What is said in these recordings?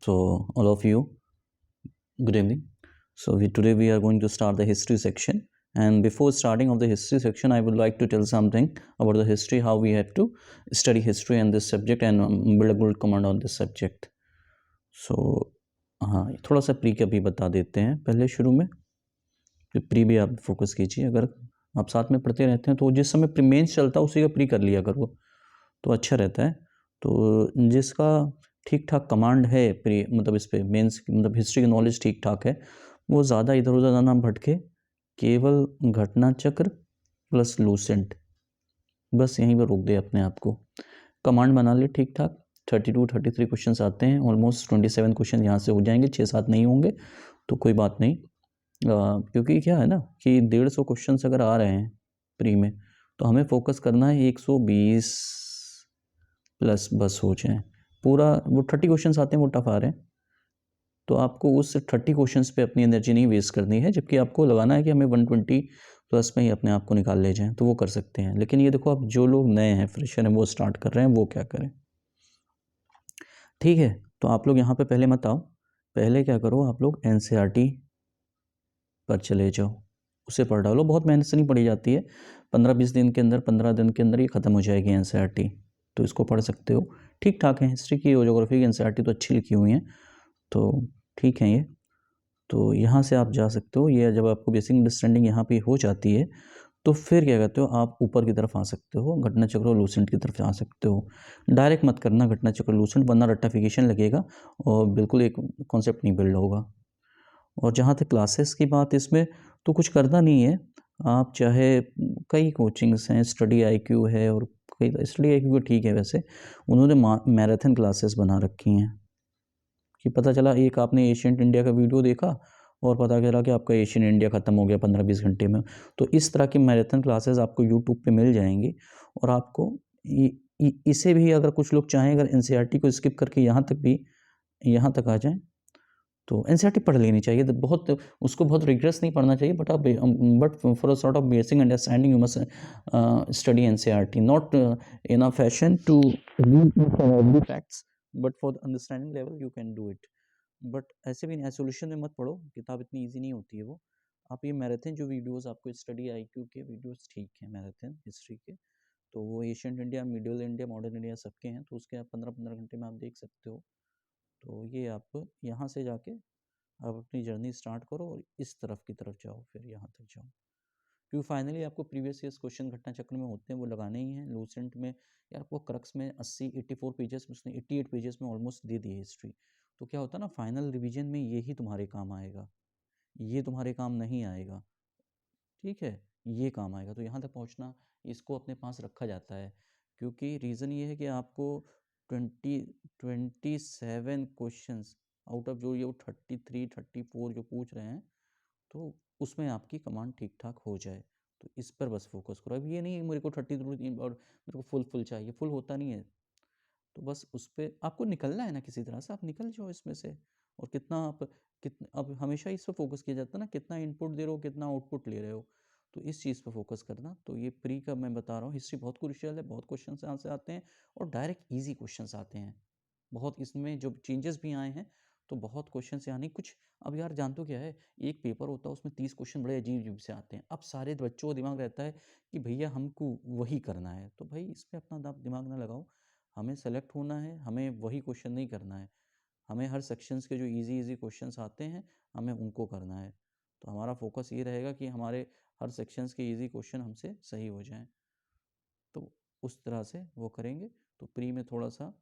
So all of you, good evening. So today we are going to start the history section, and before starting of the history section I would like to tell something about the history, how we have to study history and this subject and build a good command on this subject. So हाँ, थोड़ा सा pre का भी बता देते हैं पहले शुरू में। तो प्री भी आप फोकस कीजिए, अगर आप साथ में पढ़ते रहते हैं तो जिस समय मेंस चलता है उसी का प्री कर लिया करो तो अच्छा रहता है। तो जिसका ठीक ठाक कमांड है प्री मतलब इस पे मेंस मतलब हिस्ट्री की नॉलेज ठीक ठाक है, वो ज़्यादा इधर उधर ना भटके, केवल घटना चक्र प्लस लूसेंट, बस यहीं पर रोक दे अपने आप को। कमांड बना ले ठीक ठाक। 32-33 क्वेश्चंस आते हैं, ऑलमोस्ट 27 क्वेश्चन यहाँ से हो जाएंगे, 6-7 नहीं होंगे तो कोई बात नहीं। क्योंकि क्या है ना कि 150 क्वेश्चन अगर आ रहे हैं प्री में तो हमें फोकस करना है 120 प्लस बस हो जाए पूरा। वो 30 क्वेश्चन आते हैं वो टफ आ रहे हैं, तो आपको उस 30 क्वेश्चंस पे अपनी एनर्जी नहीं वेस्ट करनी है, जबकि आपको लगाना है कि हमें 120 प्लस में ही अपने आप को निकाल ले जाएं, तो वो कर सकते हैं। लेकिन ये देखो, अब जो लोग नए हैं, फ्रेशर हैं, वो स्टार्ट कर रहे हैं, वो क्या करें। ठीक है, तो आप लोग यहाँ पे पहले मत आओ, पहले क्या करो, आप लोग एनसीईआरटी पर चले जाओ, उसे पढ़ डालो। बहुत मेहनत से नहीं पढ़ी जाती है, 15-20 दिन के अंदर, 15 दिन के अंदर ये ख़त्म हो जाएगी एनसीईआरटी, तो इसको पढ़ सकते हो। ठीक ठाक है, हिस्ट्री की और ज्योग्राफी की एनसीईआरटी तो अच्छी लिखी हुई हैं, तो ठीक है ये। तो यहाँ से आप जा सकते हो, ये जब आपको बेसिक अंडरस्टैंडिंग यहाँ पे हो जाती है तो फिर क्या कहते हो, आप ऊपर की तरफ आ सकते हो, घटना चक्र और लूसेंट की तरफ आ सकते हो। डायरेक्ट मत करना घटना चक्र लूसेंट, वरना रट्टाफिकेशन लगेगा और बिल्कुल एक कॉन्सेप्ट नहीं बिल्ड होगा। और जहाँ तक क्लासेस की बात, इसमें तो कुछ करना नहीं है। आप चाहे कई कोचिंग्स हैं, स्टडी आईक्यू है, और कई स्टडी आईक्यू ठीक है, वैसे उन्होंने मैराथन क्लासेस बना रखी हैं कि पता चला एक आपने एशियंट इंडिया का वीडियो देखा और पता चला कि आपका एशियन इंडिया ख़त्म हो गया 15-20 घंटे में। तो इस तरह की मैराथन क्लासेस आपको यूट्यूब पे मिल जाएंगी, और आपको इसे भी अगर कुछ लोग चाहें, अगर एनसीईआरटी को स्किप करके यहाँ तक आ जाएं, तो एनसीईआरटी पढ़ लेनी चाहिए। तो बहुत उसको बहुत रिग्रेस नहीं पढ़ना चाहिए, but for a sort of basic understanding you must study NCERT, not in a fashion to read facts, but for understanding level you can do it. But ऐसे भी आइसोलेशन में मत पढ़ो, किताब इतनी ईजी नहीं होती है वो। आप ये मैराथन जो वीडियोस आपको स्टडी आईक्यू के वीडियोस ठीक है, मैराथन हिस्ट्री के, तो वो ancient India, middle India, modern India सबके हैं, तो उसके आप 15-15 घंटे में आप देख सकते हो। तो ये आप यहाँ से जाके आप अपनी जर्नी स्टार्ट करो और इस तरफ की तरफ जाओ, फिर यहाँ तक जाओ, क्योंकि फाइनली आपको प्रीवियस ईयर्स क्वेश्चन घटना चक्र में होते हैं, वो लगाने ही हैं। लूसेंट में यार आपको क्रक्स में 84 पेजेस में उसने 88 पेजेस में ऑलमोस्ट दे दी है हिस्ट्री। तो क्या होता है ना, फाइनल रिवीजन में यही तुम्हारे काम आएगा, ये तुम्हारे काम नहीं आएगा। ठीक है, ये काम आएगा। तो यहाँ तक पहुँचना, इसको अपने पास रखा जाता है, क्योंकि रीज़न ये है कि आपको 27 क्वेश्चंस आउट ऑफ जो ये 33-34 जो पूछ रहे हैं, तो उसमें आपकी कमांड ठीक ठाक हो जाए, तो इस पर बस फोकस करो। अब ये नहीं मेरे को 33 और मेरे को फुल चाहिए, फुल होता नहीं है। तो बस उस पर आपको निकलना है ना, किसी तरह से आप निकल जाओ इसमें से। और कितना आप कितना, अब हमेशा इस पर फोकस किया जाता है ना, कितना इनपुट दे रहे हो, कितना आउटपुट ले रहे हो, तो इस चीज़ पर फोकस करना। तो ये प्री का मैं बता रहा हूँ, हिस्ट्री बहुत क्रूशियल है, बहुत क्वेश्चन यहाँ से आते हैं और डायरेक्ट ईजी क्वेश्चन आते हैं बहुत। इसमें जो चेंजेस भी आए हैं, तो बहुत क्वेश्चन से आने कुछ। अब यार जानते हो क्या है, एक पेपर होता है उसमें 30 क्वेश्चन बड़े अजीब अजीब से आते हैं। अब सारे बच्चों का दिमाग रहता है कि भैया हमको वही करना है, तो भाई इस पर अपना दिमाग ना लगाओ। हमें सेलेक्ट होना है, हमें वही क्वेश्चन नहीं करना है, हमें हर सेक्शंस के जो इजी इजी क्वेश्चंस आते हैं हमें उनको करना है। तो हमारा फोकस ये रहेगा कि हमारे हर सेक्शंस के इजी क्वेश्चन हमसे सही हो जाएं, तो उस तरह से वो करेंगे। तो प्री में थोड़ा सा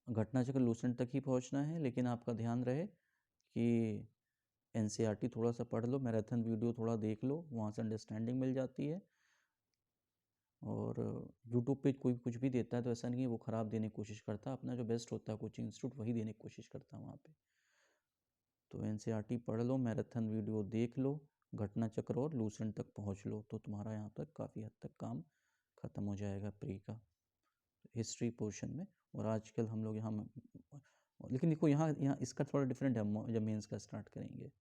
घटना चक्र लूसेंट तक ही पहुंचना है, लेकिन आपका ध्यान रहे कि एनसीईआरटी थोड़ा सा पढ़ लो, मैराथन वीडियो थोड़ा देख लो, वहाँ से अंडरस्टैंडिंग मिल जाती है। और यूट्यूब पे कोई कुछ भी देता है तो ऐसा नहीं है वो ख़राब देने की कोशिश करता, अपना जो बेस्ट होता है कोचिंग इंस्टीट्यूट वही देने की कोशिश करता है वहाँ पे। तो एनसीईआरटी पढ़ लो, मैराथन वीडियो देख लो, घटना चक्र और लूसेंट तक पहुँच लो, तो तुम्हारा यहाँ तक काफ़ी हद तक काम ख़त्म हो जाएगा प्री का हिस्ट्री पोर्शन में। और आजकल हम लोग यहाँ, लेकिन देखो यहाँ यहाँ इसका थोड़ा डिफरेंट है जब मेंस का स्टार्ट करेंगे।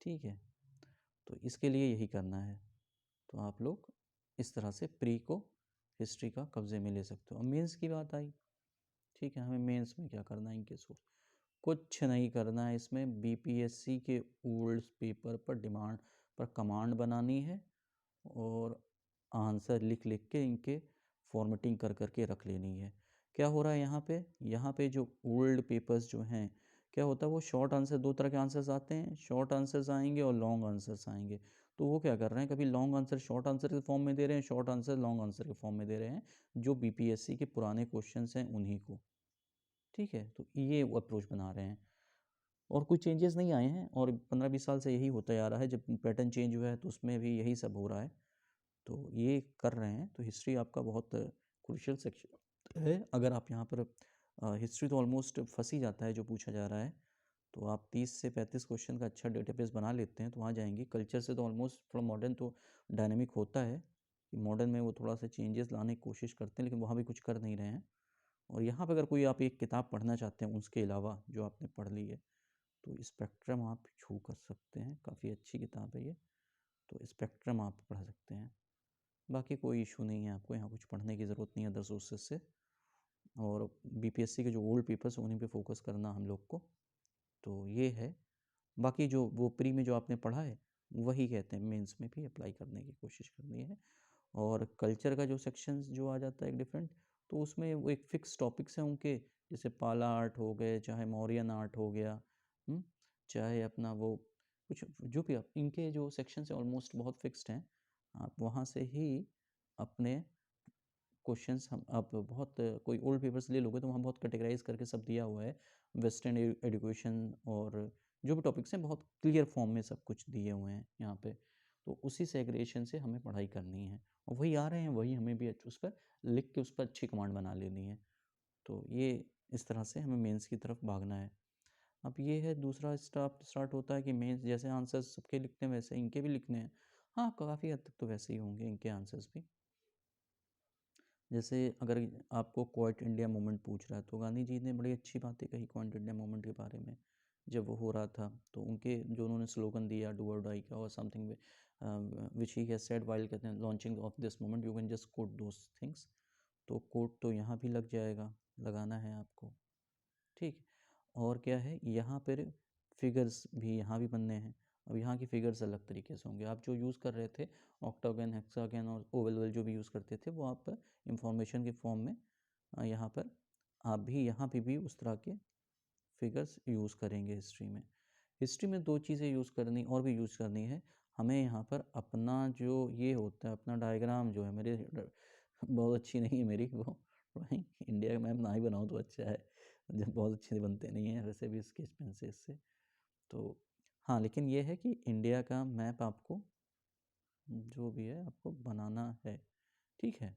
ठीक है, तो इसके लिए यही करना है। तो आप लोग इस तरह से प्री को हिस्ट्री का कब्जे में ले सकते हो। अब मेंस की बात आई, ठीक है, हमें मेंस में क्या करना है इनके सोच। कुछ नहीं करना है इसमें। बीपीएससी के ओल्ड पेपर पर डिमांड पर कमांड बनानी है और आंसर लिख लिख के इनके फॉर्मेटिंग कर करके रख लेनी है। क्या हो रहा है यहाँ पे जो ओल्ड पेपर्स जो हैं, क्या होता है वो शॉर्ट आंसर, दो तरह के आंसर्स आते हैं, शॉर्ट आंसर्स आएंगे और लॉन्ग आंसर्स आएंगे। तो वो क्या कर रहे हैं, कभी लॉन्ग आंसर शॉर्ट आंसर के फॉर्म में दे रहे हैं, शॉर्ट आंसर लॉन्ग आंसर के फॉर्म में दे रहे हैं, जो बीपीएससी के पुराने क्वेश्चंस हैं उन्हीं को। ठीक है, तो ये अप्रोच बना रहे हैं और कोई चेंजेस नहीं आए हैं, और 15-20 साल से यही होता आ रहा है। जब पैटर्न चेंज हुआ है तो उसमें भी यही सब हो रहा है, तो ये कर रहे हैं। तो हिस्ट्री आपका बहुत क्रूशियल सेक्शन है। अगर आप यहाँ पर हिस्ट्री तो ऑलमोस्ट फंस ही जाता है जो पूछा जा रहा है, तो आप 30 से 35 क्वेश्चन का अच्छा डेटाबेस बना लेते हैं तो वहाँ जाएंगे। कल्चर से तो ऑलमोस्ट थोड़ा मॉडर्न तो डायनेमिक होता है, मॉडर्न में वो थोड़ा सा चेंजेस लाने की कोशिश करते हैं, लेकिन वहाँ भी कुछ कर नहीं रहे हैं। और यहाँ पर अगर कोई आप एक किताब पढ़ना चाहते हैं उसके अलावा जो आपने पढ़ ली है, तो स्पेक्ट्रम आप छू कर सकते हैं, काफ़ी अच्छी किताब है ये, तो स्पेक्ट्रम आप पढ़ सकते हैं। बाकी कोई इशू नहीं है, आपको यहाँ कुछ पढ़ने की ज़रूरत नहीं है अदर सोर्सेज से। और बीपीएससी के जो ओल्ड पेपर्स हैं उन्हीं पे फोकस करना हम लोग को, तो ये है। बाकी जो वो प्री में जो आपने पढ़ा है वही कहते हैं मेंस में भी अप्लाई करने की कोशिश करनी है। और कल्चर का जो सेक्शंस जो आ जाता है एक डिफरेंट, तो उसमें वो एक फिक्स टॉपिक्स हैं उनके, जैसे पाला आर्ट हो गए, चाहे मौर्यन आर्ट हो गया, चाहे अपना वो कुछ जो भी आप इनके जो सेक्शंस हैं ऑलमोस्ट बहुत फिक्स्ड हैं। आप वहाँ से ही अपने क्वेश्चंस हम आप बहुत कोई ओल्ड पेपर्स ले लोगे तो वहाँ बहुत कैटेगराइज करके सब दिया हुआ है, वेस्टर्न एजुकेशन और जो भी टॉपिक्स हैं बहुत क्लियर फॉर्म में सब कुछ दिए हुए हैं यहाँ पे। तो उसी सेग्रेगेशन से हमें पढ़ाई करनी है और वही आ रहे हैं, वही हमें भी उस पर लिख के उस पर अच्छी कमांड बना लेनी है। तो ये इस तरह से हमें मेंस की तरफ भागना है। अब ये है दूसरा स्टार्ट होता है कि मेंस जैसे आंसर्स सबके लिखते हैं वैसे इनके भी लिखने हैं। हाँ, काफ़ी हद तक तो वैसे ही होंगे इनके आंसर्स भी। जैसे अगर आपको क्वाइट इंडिया मूवमेंट पूछ रहा है तो गांधी जी ने बड़ी अच्छी बातें कही क्वाइट इंडिया मूवमेंट के बारे में। जब वो हो रहा था तो उनके जो उन्होंने स्लोगन दिया डू और डाई का और something which he has said while कहते हैं launching of this movement, you can just quote those things. तो कोट तो यहाँ भी लग जाएगा, लगाना है आपको। ठीक, और क्या है यहाँ पर फिगर्स भी यहाँ भी बनने हैं। अब यहाँ की फिगर्स अलग तरीके से होंगे, आप जो यूज़ कर रहे थे ऑक्टागन, हेक्सागन और ओवल जो भी यूज़ करते थे वो आप इंफॉर्मेशन के फॉर्म में यहाँ पर आप भी यहाँ पे भी उस तरह के फिगर्स यूज़ करेंगे। हिस्ट्री में दो चीज़ें यूज़ करनी और भी यूज़ करनी है हमें। यहाँ पर अपना जो ये होता है अपना डायग्राम जो है, मेरे बहुत अच्छी नहीं है मेरी वो ड्राइंग, इंडिया का मैप ना ही बनाऊँ तो अच्छा है, जब बहुत अच्छे बनते नहीं हैं वैसे भी स्केच पेन से इससे। तो हाँ, लेकिन ये है कि इंडिया का मैप आपको जो भी है आपको बनाना है, ठीक है।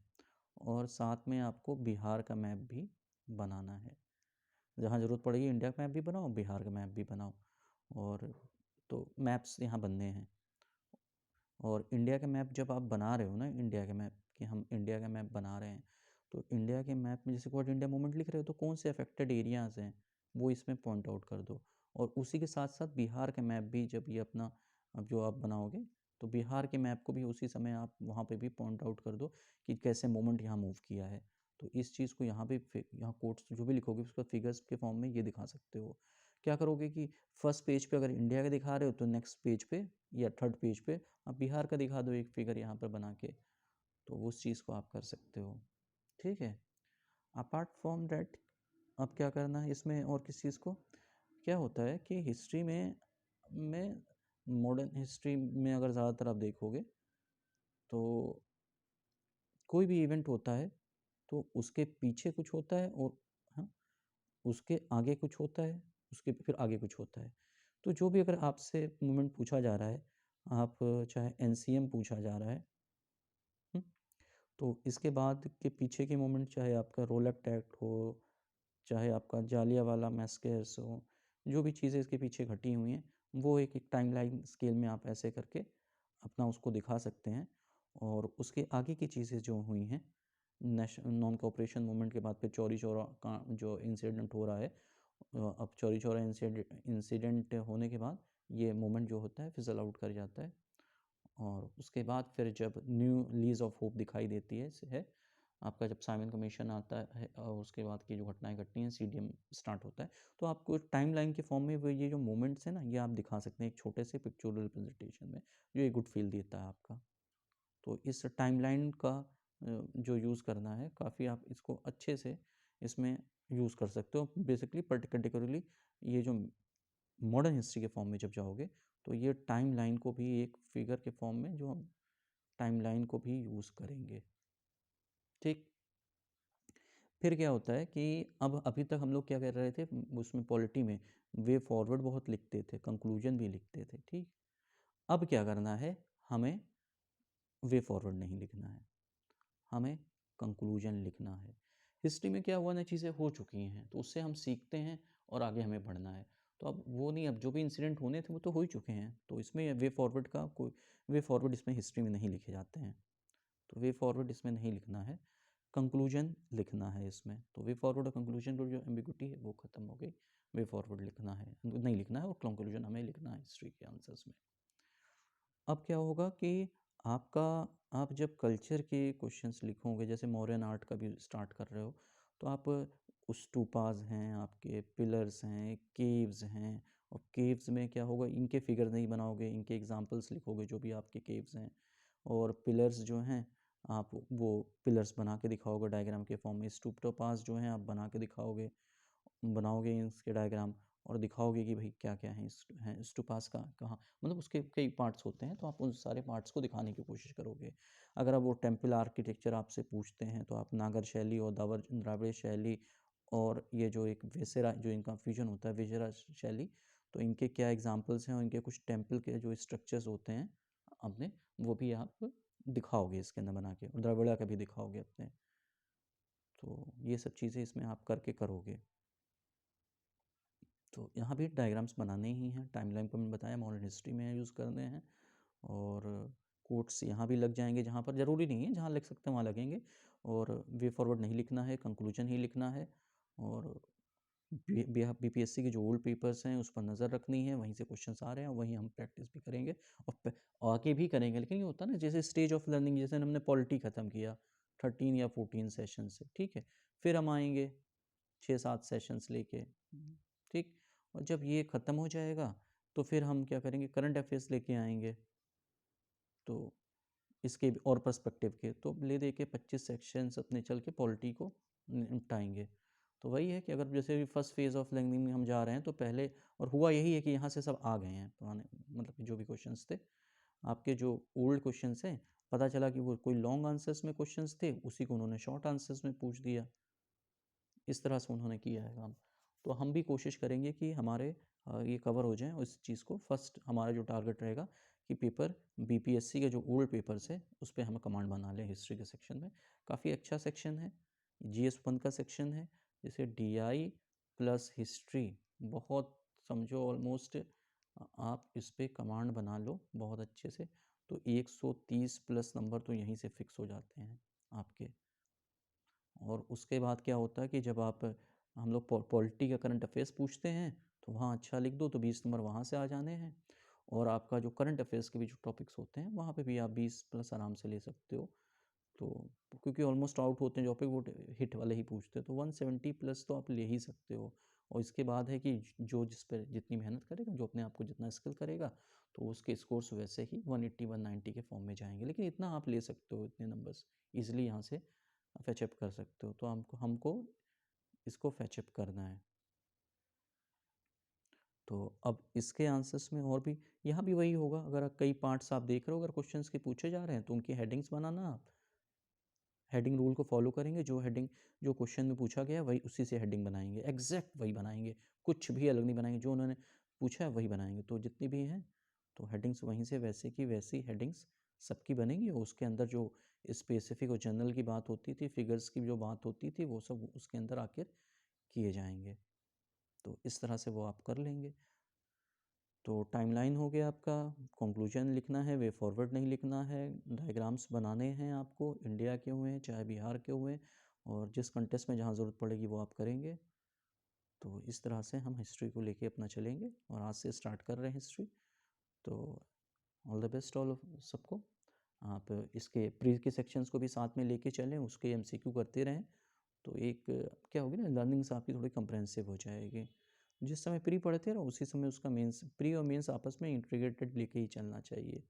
और साथ में आपको बिहार का मैप भी बनाना है, जहाँ ज़रूरत पड़ेगी इंडिया का मैप भी बनाओ, बिहार का मैप भी बनाओ। और तो मैप्स यहाँ बनने हैं। और इंडिया का मैप जब आप बना रहे हो ना, इंडिया का मैप कि हम इंडिया का मैप बना रहे हैं, तो इंडिया के मैप में जैसे क्वाड इंडिया मूवमेंट लिख रहे हो तो कौन से अफेक्टेड एरियाज़ हैं वो इसमें पॉइंट आउट कर दो। और उसी के साथ साथ बिहार का मैप भी जब ये अपना अब जो आप बनाओगे तो बिहार के मैप को भी उसी समय आप वहाँ पे भी पॉइंट आउट कर दो कि कैसे मूवमेंट यहाँ मूव किया है। तो इस चीज़ को यहाँ भी यहाँ कोट्स जो भी लिखोगे उसका फिगर्स के फॉर्म में ये दिखा सकते हो। क्या करोगे कि फर्स्ट पेज पे अगर इंडिया का दिखा रहे हो तो नेक्स्ट पेज पे या थर्ड पेज पे आप बिहार का दिखा दो एक फिगर यहाँ पर बना के, तो उस चीज़ को आप कर सकते हो। ठीक है, अपार्ट फ्रॉम दैट अब क्या करना है इसमें और किस चीज़ को, क्या होता है कि हिस्ट्री में मॉडर्न हिस्ट्री में अगर ज़्यादातर आप देखोगे तो कोई भी इवेंट होता है तो उसके पीछे कुछ होता है और हाँ, उसके आगे कुछ होता है, उसके फिर आगे कुछ होता है। तो जो भी अगर आपसे मूवमेंट पूछा जा रहा है, आप चाहे एनसीएम पूछा जा रहा है, हुँ, तो इसके बाद के पीछे के मूवमेंट चाहे आपका रोलअप एक्ट हो, चाहे आपका जालियांवाला मैसेकर्स हो, जो भी चीज़ें इसके पीछे घटी हुई हैं, वो एक टाइमलाइन स्केल में आप ऐसे करके अपना उसको दिखा सकते हैं। और उसके आगे की चीज़ें जो हुई हैं, नॉन कोऑपरेशन मूवमेंट के बाद फिर चौरी चौरा का जो इंसिडेंट हो रहा है, अब चौरी चौरा इंसिडेंट होने के बाद ये मूवमेंट जो होता है फिज़ल आउट कर जाता है। और उसके बाद फिर जब न्यू लीज ऑफ होप दिखाई देती है आपका जब साइमन कमीशन आता है और उसके बाद की जो घटनाएं घटनी हैं, CDM स्टार्ट होता है, तो आपको टाइमलाइन के फॉर्म में वो ये जो मोमेंट्स हैं ना, ये आप दिखा सकते हैं एक छोटे से पिक्चुरल रिप्रेजेंटेशन में, जो एक गुड फील देता है आपका। तो इस टाइमलाइन का जो यूज़ करना है, काफ़ी आप इसको अच्छे से इसमें यूज़ कर सकते हो। बेसिकली पर्टिकुलरली ये जो मॉडर्न हिस्ट्री के फॉर्म में जब जाओगे, तो ये टाइमलाइन को भी एक फिगर के फॉर्म में, जो हम टाइमलाइन को भी यूज़ करेंगे, ठीक। फिर क्या होता है कि अब अभी तक हम लोग क्या कर रहे थे उसमें पॉलिटी में, वे फॉरवर्ड बहुत लिखते थे, कंक्लूजन भी लिखते थे, ठीक। अब क्या करना है, हमें वे फॉरवर्ड नहीं लिखना है, हमें कंक्लूजन लिखना है। हिस्ट्री में क्या हुआ ना, चीज़ें हो चुकी हैं, तो उससे हम सीखते हैं और आगे हमें बढ़ना है। तो अब वो नहीं, अब जो भी इंसिडेंट होने थे वो तो हो ही चुके हैं, तो इसमें वे फॉरवर्ड का कोई, वे फॉरवर्ड इसमें हिस्ट्री में नहीं लिखे जाते हैं, तो वे फॉरवर्ड इसमें नहीं लिखना है, कंक्लूजन लिखना है इसमें। तो वे फॉरवर्ड और कंक्लूजन पर जो एम्बिग्विटी है वो ख़त्म हो गई, वे फॉरवर्ड लिखना है, नहीं लिखना है, और कंक्लूजन हमें लिखना है हिस्ट्री के आंसर्स में। अब क्या होगा कि आपका, आप जब कल्चर के क्वेश्चंस लिखोगे, जैसे मौर्यन आर्ट का भी स्टार्ट कर रहे हो, तो आप स्टूपाज हैं, आपके पिलर्स हैं, केव्स हैं, और केव्स में क्या होगा, इनके फिगर नहीं बनाओगे, इनके एग्जांपल्स लिखोगे जो भी आपके केव्स हैं, और पिलर्स जो हैं आप वो पिलर्स बना के दिखाओगे डायग्राम के फॉर्म में, स्टूपाज जो हैं आप बना के दिखाओगे, बनाओगे इसके डायग्राम, और दिखाओगे कि भाई क्या क्या है स्टूपास का कहाँ, मतलब उसके कई पार्ट्स होते हैं, तो आप उन सारे पार्ट्स को दिखाने की कोशिश करोगे। अगर आप वो टेम्पल आर्किटेक्चर आपसे पूछते हैं, तो आप नागर शैली और द्राविड़ शैली, और ये जो एक वेसेरा जो इनका फ्यूजन होता है, वेसेरा शैली, तो इनके क्या एग्जांपल्स हैं, और इनके कुछ टेम्पल के जो स्ट्रक्चर्स होते हैं अपने, वो भी आप दिखाओगे इसके अंदर बना के, और द्रविड़ा का भी दिखाओगे अपने। तो ये सब चीज़ें इसमें आप करके करोगे। तो यहाँ भी डायग्राम्स बनाने ही हैं, टाइमलाइन को मैंने बताया मॉडर्न हिस्ट्री में यूज़ करने हैं, और कोट्स यहाँ भी लग जाएंगे, जहाँ पर ज़रूरी नहीं है, जहाँ लिख सकते हैं वहाँ लगेंगे, और वे फॉरवर्ड नहीं लिखना है, कंक्लूजन ही लिखना है, और BPSC के जो ओल्ड पेपर्स हैं उस पर नज़र रखनी है, वहीं से क्वेश्चंस आ रहे हैं, वहीं हम प्रैक्टिस भी करेंगे, और आगे भी करेंगे। लेकिन ये होता है ना, जैसे स्टेज ऑफ लर्निंग, जैसे हमने पॉलिटी ख़त्म किया 13 या 14 सेशन से, ठीक है, फिर हम आएंगे 6-7 सेशंस लेके, ठीक। और जब ये ख़त्म हो जाएगा, तो फिर हम क्या करेंगे, करंट अफेयर्स लेके आएंगे, तो इसके और पर्सपेक्टिव के, तो ले दे के 25 सेक्शंस अपने चल के पॉलिटी को निपटाएंगे। तो वही है कि अगर जैसे फर्स्ट फेज़ ऑफ लर्निंग में हम जा रहे हैं, तो पहले, और हुआ यही है कि यहाँ से सब आ गए हैं पुराने, मतलब कि जो भी क्वेश्चंस थे आपके, जो ओल्ड क्वेश्चंस हैं, पता चला कि वो कोई लॉन्ग आंसर्स में क्वेश्चंस थे, उसी को उन्होंने शॉर्ट आंसर्स में पूछ दिया, इस तरह से उन्होंने किया है काम। तो हम भी कोशिश करेंगे कि हमारे ये कवर हो जाएँ, और इस चीज़ को फर्स्ट हमारा जो टारगेट रहेगा कि पेपर BPSC के जो ओल्ड पेपर्स है उस पे हम कमांड बना लें हिस्ट्री के सेक्शन में। काफ़ी अच्छा सेक्शन है, GS1 का सेक्शन है, जैसे DI प्लस हिस्ट्री, बहुत समझो ऑलमोस्ट आप इस पे कमांड बना लो बहुत अच्छे से, तो 130 प्लस नंबर तो यहीं से फिक्स हो जाते हैं आपके। और उसके बाद क्या होता है कि जब आप, हम लोग पॉलिटी का करंट अफेयर्स पूछते हैं, तो वहाँ अच्छा लिख दो तो 20 नंबर वहाँ से आ जाने हैं, और आपका जो करंट अफेयर्स के भी जो टॉपिक्स होते हैं वहाँ पे भी आप 20 प्लस आराम से ले सकते हो। तो क्योंकि ऑलमोस्ट आउट होते हैं जो पे, वो हिट वाले ही पूछते हैं, तो 170 प्लस तो आप ले ही सकते हो। और इसके बाद है कि जो जिस पर जितनी मेहनत करेगा, जो अपने आप को जितना स्किल करेगा, तो उसके स्कोर्स वैसे ही 180 190 के फॉर्म में जाएंगे। लेकिन इतना आप ले सकते हो, इतने नंबर्स ईजिली यहाँ से फैचअप कर सकते हो। तो हमको हमको इसको फैचअप करना है। तो अब इसके आंसर्स में और भी, यहाँ भी वही होगा, अगर कई पार्ट्स आप देख रहे हो, अगर क्वेश्चंस के पूछे जा रहे हैं, तो उनकी हेडिंग्स बनाना आप हेडिंग रूल को फॉलो करेंगे, जो हेडिंग जो क्वेश्चन में पूछा गया है वही उसी से हेडिंग बनाएंगे, एग्जैक्ट वही बनाएंगे, कुछ भी अलग नहीं बनाएंगे, जो उन्होंने पूछा है वही बनाएंगे। तो जितनी भी हैं, तो हेडिंग्स वहीं से वैसे की वैसी हेडिंग्स सबकी बनेंगी, और उसके अंदर जो स्पेसिफिक और जनरल की बात होती थी, फिगर्स की जो बात होती थी, वो सब उसके अंदर आकर किए जाएंगे। तो इस तरह से वो आप कर लेंगे। तो टाइमलाइन हो गया आपका, कंक्लूजन लिखना है, वे फॉरवर्ड नहीं लिखना है, डायग्राम्स बनाने हैं आपको, इंडिया के हुए चाहे बिहार के हुए, और जिस कंटेस्ट में जहाँ ज़रूरत पड़ेगी वो आप करेंगे। तो इस तरह से हम हिस्ट्री को लेके अपना चलेंगे, और आज से स्टार्ट कर रहे हैं हिस्ट्री। तो ऑल द बेस्ट ऑल सबको। आप इसके प्री के सेक्शंस को भी साथ में लेके चलें, उसके एमसीक्यू करते रहें, तो एक क्या होगी ना, लर्निंग्स आपकी थोड़ी कंप्रहेंसिव हो जाएगी। जिस समय प्री पढ़ते रहो उसी समय उसका मेंस, प्री और मेंस आपस में इंटीग्रेटेड लेके ही चलना चाहिए।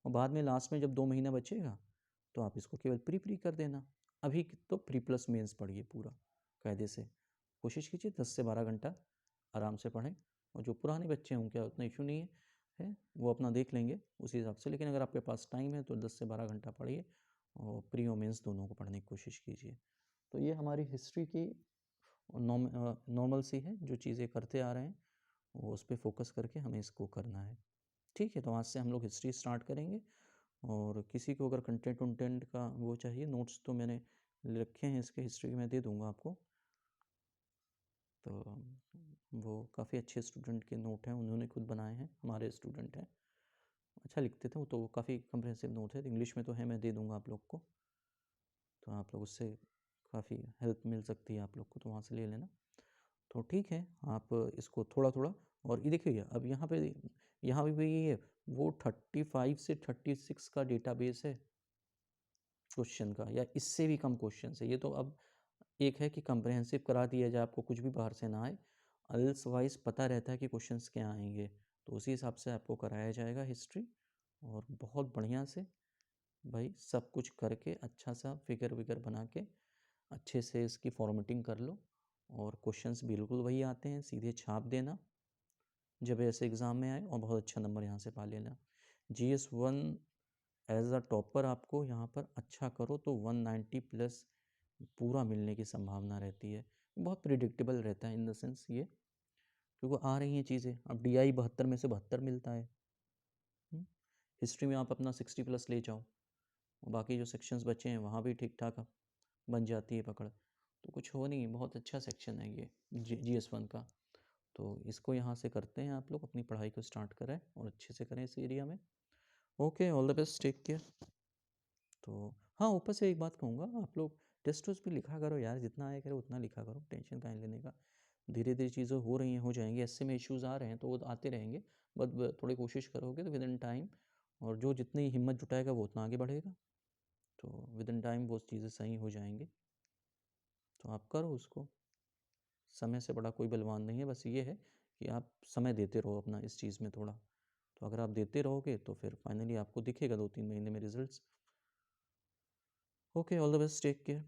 और बाद में लास्ट में जब 2 महीना बचेगा तो आप इसको केवल प्री कर देना। अभी तो प्री प्लस मेंस पढ़िए पूरा कायदे से, कोशिश कीजिए 10 से 12 घंटा आराम से पढ़ें। और जो पुराने बच्चे हैं उनका उतना इशू नहीं है, वो अपना देख लेंगे उसी हिसाब से, लेकिन अगर आपके पास टाइम है तो 10 से 12 घंटा पढ़िए और प्री और मेंस दोनों को पढ़ने की कोशिश कीजिए। तो ये हमारी हिस्ट्री की नॉर्मल सी है, जो चीज़ें करते आ रहे हैं वो उस पर फोकस करके हमें इसको करना है। ठीक है, तो आज से हम लोग हिस्ट्री स्टार्ट करेंगे। और किसी को अगर कंटेंट उन्टेंट का वो चाहिए, नोट्स तो मैंने रखे हैं इसके हिस्ट्री के, मैं दे दूँगा आपको। तो वो काफ़ी अच्छे स्टूडेंट के नोट हैं, उन्होंने खुद बनाए हैं, हमारे स्टूडेंट हैं, अच्छा लिखते थे वो, तो काफ़ी कम्प्रहेंसिव नोट है, इंग्लिश में तो है, मैं दे दूँगा आप लोग को। तो आप लोग उससे काफ़ी हेल्प मिल सकती है आप लोग को, तो वहाँ से ले लेना। तो ठीक है, आप इसको थोड़ा थोड़ा, और ये देखिए अब यहाँ पे, यहाँ भी ये वो 35 से 36 का डेटाबेस है क्वेश्चन का, या इससे भी कम क्वेश्चन है। ये तो अब एक है कि कंप्रहेंसिव करा दिया जाए, आपको कुछ भी बाहर से ना आए, अल्सवाइज पता रहता है कि क्वेश्चंस क्या आएंगे, तो उसी हिसाब से आपको कराया जाएगा हिस्ट्री। और बहुत बढ़िया से भाई सब कुछ करके अच्छा सा फिगर विगर बना के अच्छे से इसकी फॉर्मेटिंग कर लो, और क्वेश्चंस बिल्कुल वही आते हैं, सीधे छाप देना जब ऐसे एग्ज़ाम में आए, और बहुत अच्छा नंबर यहाँ से पा लेना। GS1 एज अ टॉपर आपको यहाँ पर अच्छा करो तो 190 प्लस पूरा मिलने की संभावना रहती है। बहुत प्रिडिक्टेबल रहता है इन द सेंस ये, क्योंकि आ रही हैं चीज़ें। अब DI 72 में से 72 मिलता है। हिस्ट्री में आप अपना 60 प्लस ले जाओ, और बाकी जो सेक्शंस बचे हैं वहाँ भी ठीक ठाक बन जाती है पकड़, तो कुछ हो नहीं, बहुत अच्छा सेक्शन है ये GS1 का। तो इसको यहाँ से करते हैं, आप लोग अपनी पढ़ाई को स्टार्ट करें और अच्छे से करें इस एरिया में। Okay, all the best, take care. तो हाँ, ऊपर से एक बात कहूँगा, आप लोग टेस्ट वेस्ट भी लिखा करो यार, जितना आया करे उतना लिखा करो, टेंशन काहे लेने का। धीरे धीरे चीज़ें हो रही हैं, हो जाएंगी, ऐसे में इश्यूज़ आ रहे हैं तो वो आते रहेंगे, बट थोड़ी कोशिश करोगे तो विद इन टाइम, और जो जितनी हिम्मत जुटाएगा वो उतना आगे बढ़ेगा, तो विद इन टाइम वो चीज़ें सही हो जाएंगी। तो आप करो उसको, समय से बड़ा कोई बलवान नहीं है, बस ये है कि आप समय देते रहो अपना इस चीज़ में थोड़ा। तो अगर आप देते रहोगे तो फिर फाइनली आपको दिखेगा 2-3 महीने में results. Okay, all the best, take care.